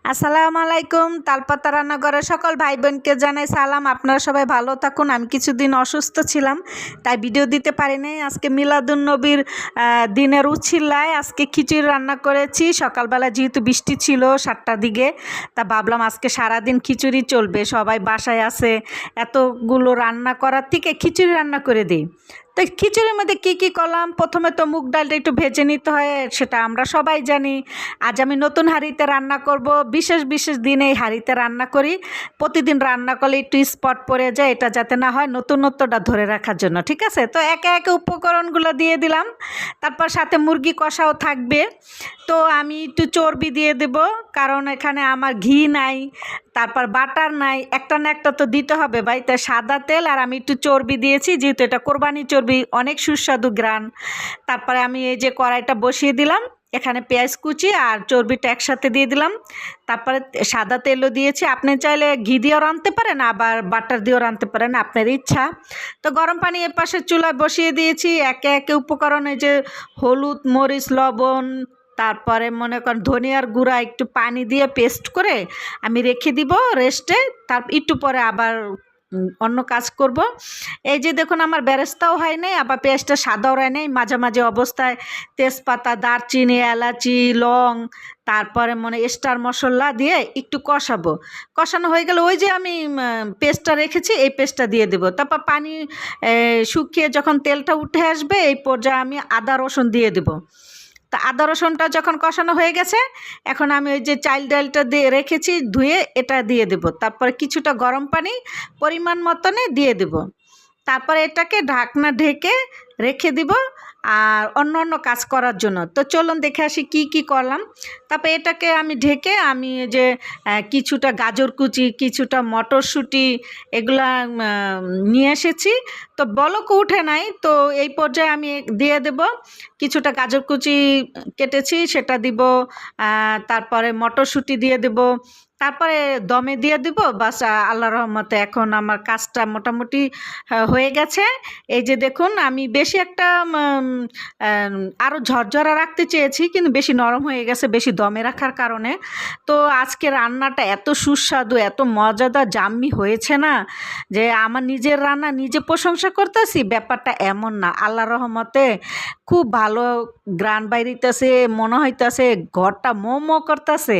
আসসালামু আলাইকুম। তালপাতা রান্নাঘরের সকল ভাই বোনকে জানাই সালাম। আপনারা সবাই ভালো থাকুন। আমি কিছুদিন অসুস্থ ছিলাম, তাই ভিডিও দিতে পারি নাই। আজকে মিলাদুন্নবীর দিনের উচ্ছিলায় আজকে খিচুড়ি রান্না করেছি। সকালবেলা যেহেতু বৃষ্টি ছিল 7টার দিকে, তা ভাবলাম আজকে সারাদিন খিচুড়ি চলবে, সবাই বাসায় আছে, এতগুলো রান্না করার থেকে খিচুড়ি রান্না করে দিই। তো খিচুড়ির মধ্যে কী কী করলাম, প্রথমে তো মুগ ডালটা একটু ভেজে নিতে হয়, সেটা আমরা সবাই জানি। আজ আমি নতুন হাঁড়িতে রান্না করব। বিশেষ বিশেষ দিনে এই হাঁড়িতে রান্না করি। প্রতিদিন রান্না করলে একটু স্পট পড়ে যায়, এটা যাতে না হয়, নতুনত্বটা ধরে রাখার জন্য। ঠিক আছে, তো একে একে উপকরণগুলো দিয়ে দিলাম। তারপর সাথে মুরগি কষাও থাকবে। তো আমি একটু চর্বি দিয়ে দেব, কারণ এখানে আমার ঘি নাই, তারপর বাটার নাই, একটা না একটা তো দিতে হবে ভাই। তাই সাদা তেল আর আমি একটু চর্বি দিয়েছি, যেহেতু এটা কোরবানি চর্বি, অনেক সুস্বাদু গ্রান। তারপরে আমি এই যে কড়াইটা বসিয়ে দিলাম, এখানে পেঁয়াজ কুচি আর চর্বিটা একসাথে দিয়ে দিলাম। তারপরে সাদা তেলও দিয়েছি। আপনি চাইলে ঘি দিয়েও রাঁধতে পারেন, আবার বাটার দিয়েও রাঁধতে পারেন, আপনার ইচ্ছা। তো গরম পানি এর পাশে চুলায় বসিয়ে দিয়েছি। একে একে উপকরণ, এই যে হলুদ, মরিচ, লবণ, তারপরে মনে করেন ধনিয়ার গুঁড়া, একটু পানি দিয়ে পেস্ট করে আমি রেখে দিব রেস্টে। তার একটু পরে আবার অন্য কাজ করব। এই যে দেখুন, আমার বেরেস্তাও হয় নাই, আবার পেঁয়াজটা সাদাও হয় নাই, মাঝামাঝি অবস্থায় তেজপাতা, দারচিনি, এলাচি, লং, তারপরে স্টার মশলা দিয়ে একটু কষাবো। কষানো হয়ে গেলে ওই যে আমি পেস্টটা রেখেছি, এই পেস্টটা দিয়ে দেবো। তারপর পানি শুকিয়ে যখন তেলটা উঠে আসবে, এই পর্যায়ে আমি আদা রসুন দিয়ে দেবো। তা আদা রসুনটা যখন কষানো হয়ে গেছে, এখন আমি ওই যে চাল ডালটা দিয়ে রেখেছি ধুয়ে, এটা দিয়ে দেব। তারপরে কিছুটা গরম পানি পরিমাণ মতনে দিয়ে দেব। তারপরে এটাকে ঢাকনা ঢেকে রেখে দিব আর অন্য অন্য কাজ করার জন্য। তো চলুন দেখে আসি কি কি করলাম। তারপরে এটাকে আমি ঢেকে, আমি যে কিছুটা গাজর কুচি, কিছুটা মটরশুঁটি, এগুলা নিয়ে এসেছি। তো বলক উঠে নাই, তো এই পর্যায়ে আমি দিয়ে দেব। কিছুটা গাজর কুচি কেটেছি, সেটা দিব। তারপরে মটরশুঁটি দিয়ে দেব। তারপরে দমে দিয়ে দিব। বাস, আল্লাহর রহমতে এখন আমার কাজটা মোটামুটি হয়ে গেছে। এই যে দেখুন, আমি বেশি একটা আরও ঝরঝরা রাখতে চেয়েছি, কিন্তু বেশি নরম হয়ে গেছে বেশি দমে রাখার কারণে। তো আজকে রান্নাটা এত সুস্বাদু, এত মজাদার জাম্মি হয়েছে না, যে আমার নিজের রান্না নিজে প্রশংসা করতেছি, ব্যাপারটা এমন না। আল্লাহর রহমতে খুব ভালো গ্রান বাইরিতেছে, মনে হইতেছে ঘরটা মো মো করতেছে।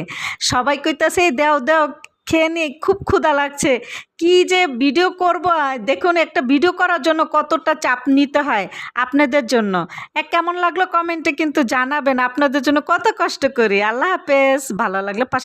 সবাই কইতাছে দেও দেও, খেয়ে নিয়ে খুব ক্ষুধা লাগছে। কি যে ভিডিও করব, দেখুন একটা ভিডিও করার জন্য কতটা চাপ নিতে হয় আপনাদের জন্য। কেমন লাগলো কমেন্টে কিন্তু জানাবেন, আপনাদের জন্য কত কষ্ট করি। আল্লাহ হাফেজ। ভালো লাগলে